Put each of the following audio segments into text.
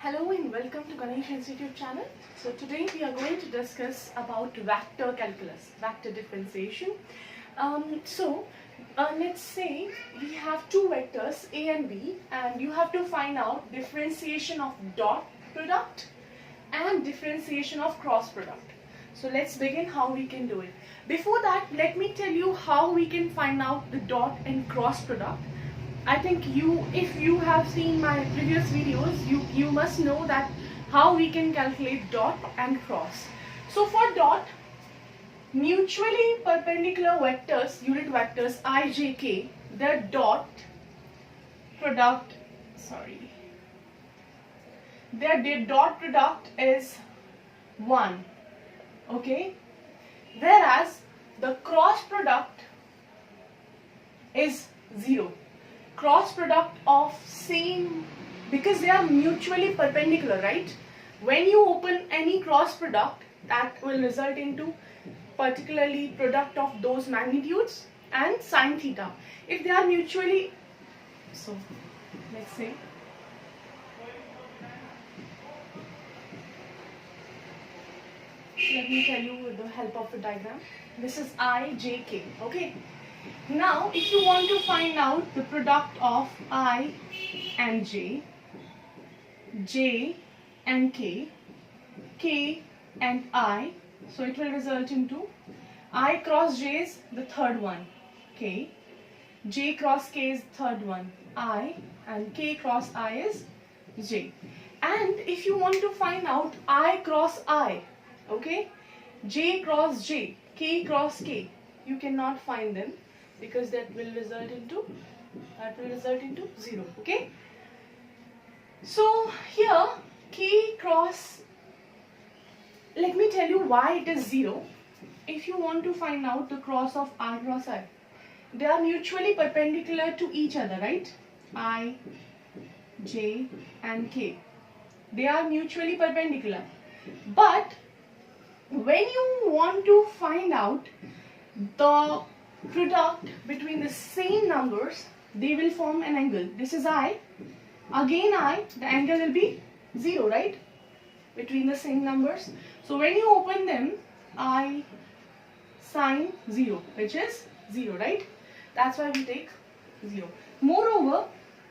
Hello and welcome to Ganesh Institute channel. So today we are going to discuss about vector calculus, vector differentiation. Let's say we have two vectors A and B, and you have to find out differentiation of dot product and differentiation of cross product. So let's begin how we can do it. Before that, let me tell you how we can find out the dot and cross product. I think if you have seen my previous videos, you must know that how we can calculate dot and cross. So for dot, mutually perpendicular vectors, unit vectors I, j, k, their dot product, their dot product is 1, okay? Whereas the cross product is 0. Cross product of same, because they are mutually perpendicular, right? When you open any cross product, that will result into particularly product of those magnitudes and sine theta. If they are mutually, so let's say let me tell you with the help of the diagram. This is I, j, k, okay? Now, if you want to find out the product of I and j, j and k, k and I, so it will result into I cross j is the third one, k, j cross k is the third one, I, and k cross I is j. And if you want to find out I cross I, okay, j cross j, k cross k, you cannot find them, because that will result into 0, okay? So here k cross, let me tell you why it is 0. If you want to find out the cross of I cross I, they are mutually perpendicular to each other, right? I, j and k, they are mutually perpendicular. But when you want to find out the product between the same numbers, they will form an angle. This is I, again I, the angle will be 0, right? Between the same numbers. So when you open them, I sine 0, which is 0, right? That's why we take 0. Moreover,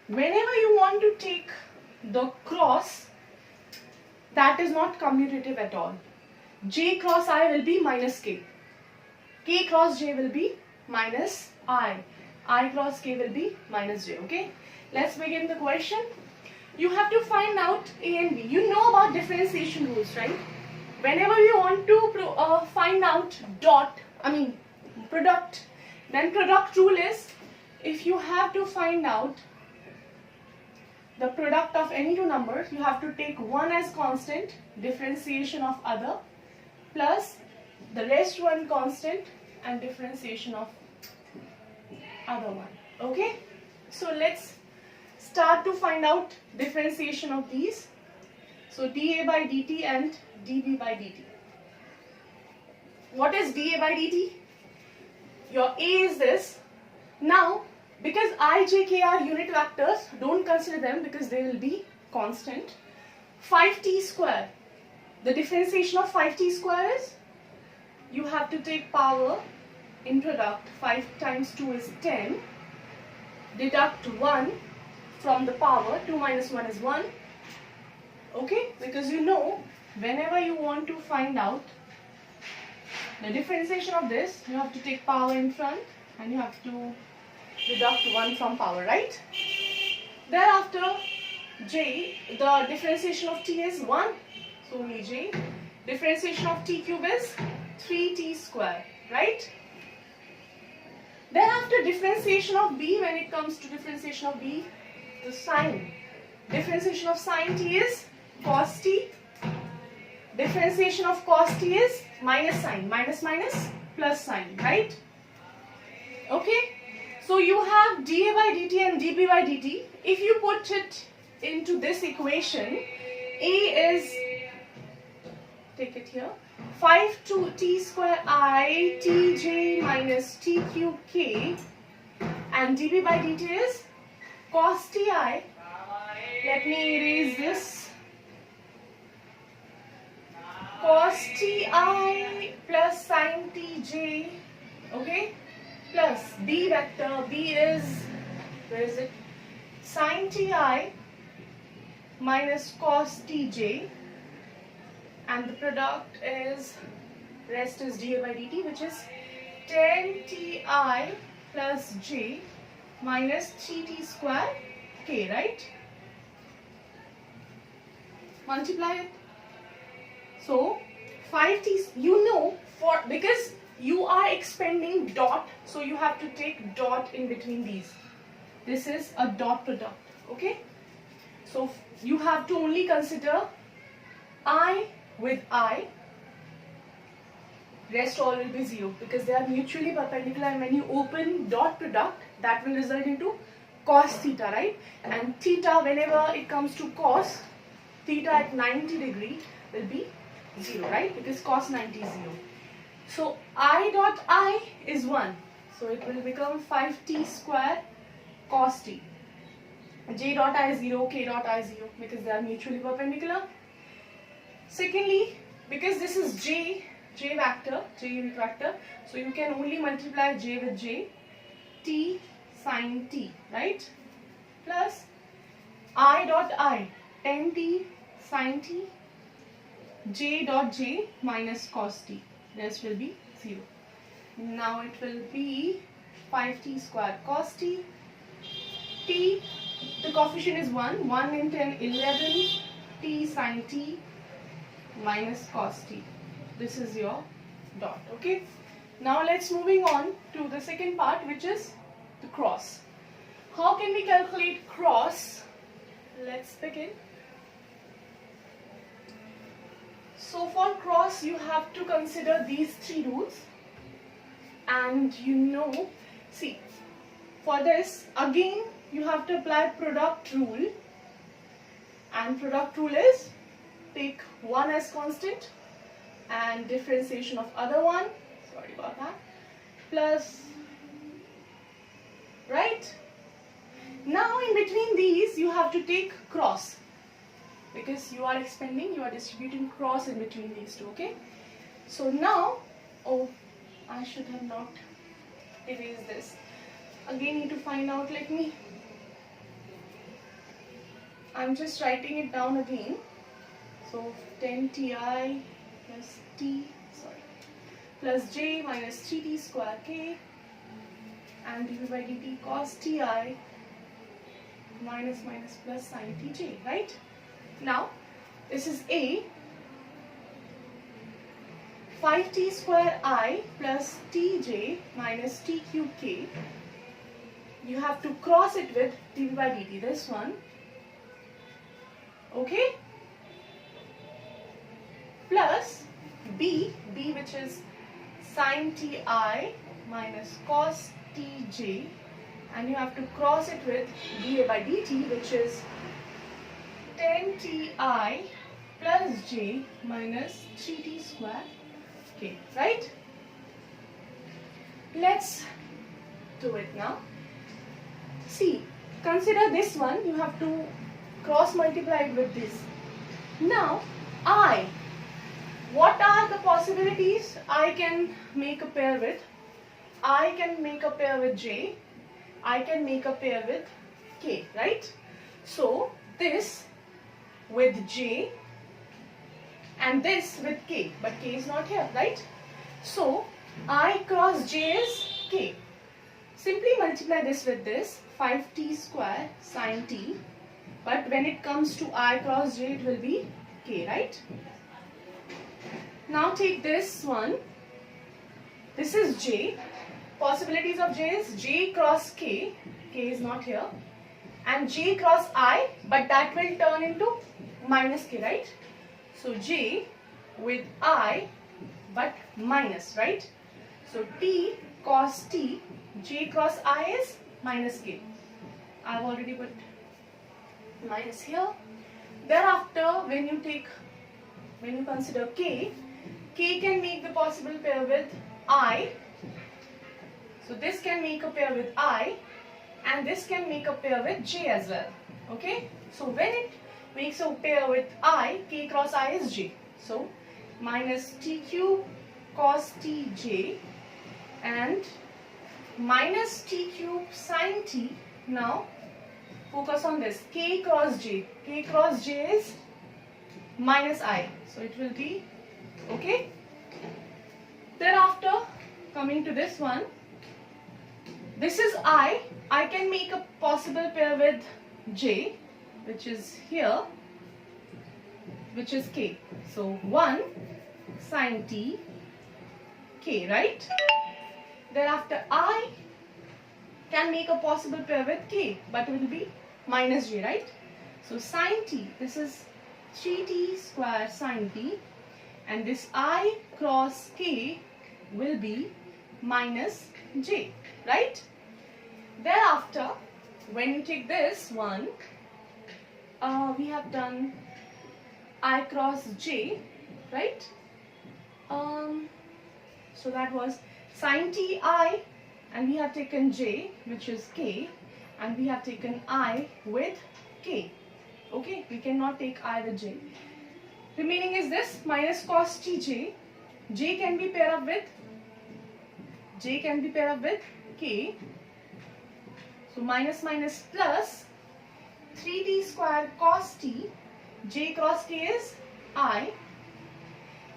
whenever you want to take the cross, that is not commutative at all. J cross I will be minus k. K cross j will be minus I cross k will be minus j, okay? Let's begin the question. You have to find out A and B. You know about differentiation rules, right? Whenever you want to find out product, then product rule is, if you have to find out the product of any two numbers, you have to take one as constant, differentiation of other, plus the rest one constant and differentiation of other one, okay? So let's start to find out differentiation of these. So dA by dt and dB by dt. What is dA by dt? Your A is this. Now, because I, j, k are unit vectors, don't consider them because they will be constant. 5t square. The differentiation of 5t square is, you have to take power in product. 5 times 2 is 10. Deduct 1 from the power. 2 minus 1 is 1. Okay? Because you know, whenever you want to find out the differentiation of this, you have to take power in front and you have to deduct 1 from power, right? Thereafter, j, the differentiation of t is 1. So only j. Differentiation of t cube is 3t square, right? Thereafter, differentiation of b, when it comes to differentiation of b, the sine. Differentiation of sine t is cos t. Differentiation of cos t is minus sine. Minus minus plus sine, right? Okay? So you have dA by dt and dB by dt. If you put it into this equation, A is, take it here, 5 to t square I tj minus t cube k, and dB by dt is cos ti. Let me erase this cos ti plus sin tj, okay, plus b vector. B is, where is it? Sin ti minus cos tj, and the product is, rest is dA by dt, which is tan ti plus j minus 3t square k, right? Multiply it. So 5t, you know, because you are expanding dot, so you have to take dot in between these. This is a dot product, okay? So you have to only consider I with I. Rest all will be 0 because they are mutually perpendicular, and when you open dot product, that will result into cos theta, right? And theta, whenever it comes to cos, theta at 90 degree will be 0, right? Because cos 90 is 0. So I dot I is 1. So it will become 5t square cos t. J dot I is 0, K dot I is 0 because they are mutually perpendicular. Secondly, because this is J vector, so you can only multiply J with J, t sin t, right? Plus I dot I, tan t sin t, J dot J minus cos t. Rest will be 0. Now it will be 5t square cos t. T, the coefficient is 1. 1 in 10, 11 t sin t minus cos t. This is your dot, okay? Now let's moving on to the second part, which is the cross. How can we calculate cross? Let's begin. So for cross, you have to consider these 3 rules, and you know, see, for this again you have to apply product rule, and product rule is take one as constant and differentiation of other one, sorry about that, plus, right? Now in between these you have to take cross, because you are expanding, you are distributing cross in between these two, okay? So now, oh, I should have not erased this. Again need to find out, I'm just writing it down again. So tan ti plus t, plus j minus 3t square k, and dv by dt cos ti minus plus sin tj, right? Now this is a 5t square I plus tj minus t cube k. You have to cross it with dv by dt, this one, okay? Plus b which is sin ti minus cos tj, and you have to cross it with dA by dt, which is tan ti plus j minus 3t square k, right? Let's do it now. See, consider this one, you have to cross multiply it with this. Now I, what are the possibilities I can make a pair with? I can make a pair with j, I can make a pair with k, right? So this with j and this with k, but k is not here, right? So I cross j is k. Simply multiply this with this, 5t square sin t, but when it comes to I cross j, it will be k, right? Now take this one, this is j, possibilities of j is j cross k, k is not here, and j cross I, but that will turn into minus k, right? So j with I, but minus, right? So t cos t, j cross I is minus k. I've already put minus here. Thereafter, when you consider k, k can make the possible pair with I. So this can make a pair with I, and this can make a pair with j as well, okay? So when it makes a pair with I, k cross I is j. So minus t cube cos tj and minus t cube sin t. Now focus on this, k cross j. K cross j is minus I, so it will be okay. Thereafter, coming to this one, this is I can make a possible pair with j, which is here, which is k. So 1 sin t k, right? Thereafter I can make a possible pair with k, but it will be minus j, right? So sin t, this is 3t square sin t, and this I cross k will be minus j, right? Thereafter, when you take this one, we have done I cross j, right? So that was sin t I, and we have taken j, which is k, and we have taken I with k. Okay, we cannot take I with j. Remaining is this minus cos tj. J can be paired up with k. So minus minus plus 3t square cos t. J cross k is I.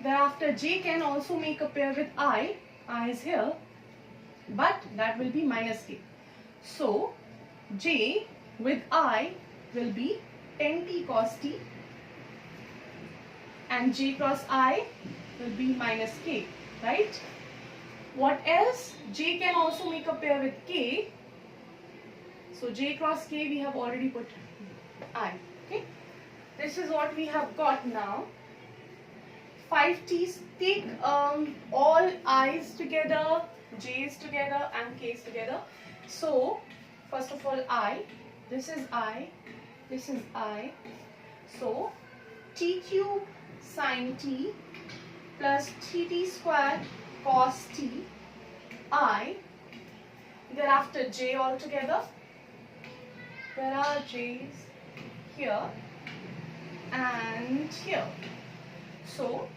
Thereafter j can also make a pair with I. I is here, but that will be minus k. So j with I will be 10t cos t, and j cross I will be minus k, right? What else? J can also make a pair with k. So j cross k we have already put I. Okay, this is what we have got now. 5t's, take all i's together, j's together and k's together. So first of all I, this is I, this is I. So t cube sin t plus 3t square cos t I. Thereafter j all together. There are j's here and here. So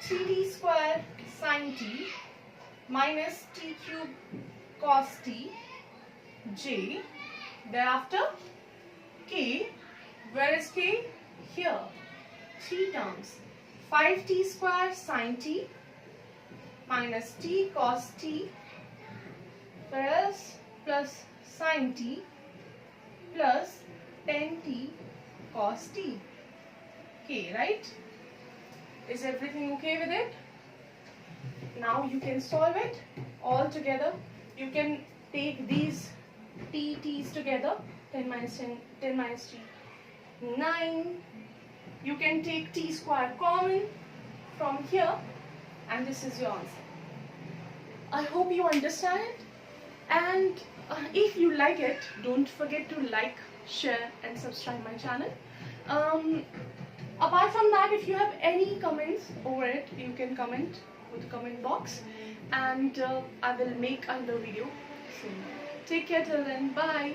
3t square sin t minus t cube cos t j. Thereafter k, where is k? Here. 3 terms. 5t square sin t minus t cos t, whereas plus sin t plus 10t cos t k, right? Is everything okay with it? Now you can solve it all together. You can take these t's together, 10 minus 10, 10 minus t, 9. You can take t square common from here, and this is your answer. I hope you understand it, and if you like it, don't forget to like, share and subscribe my channel. Apart from that, if you have any comments over it, you can comment with the comment box, and I will make another video soon. Take care till then. Bye.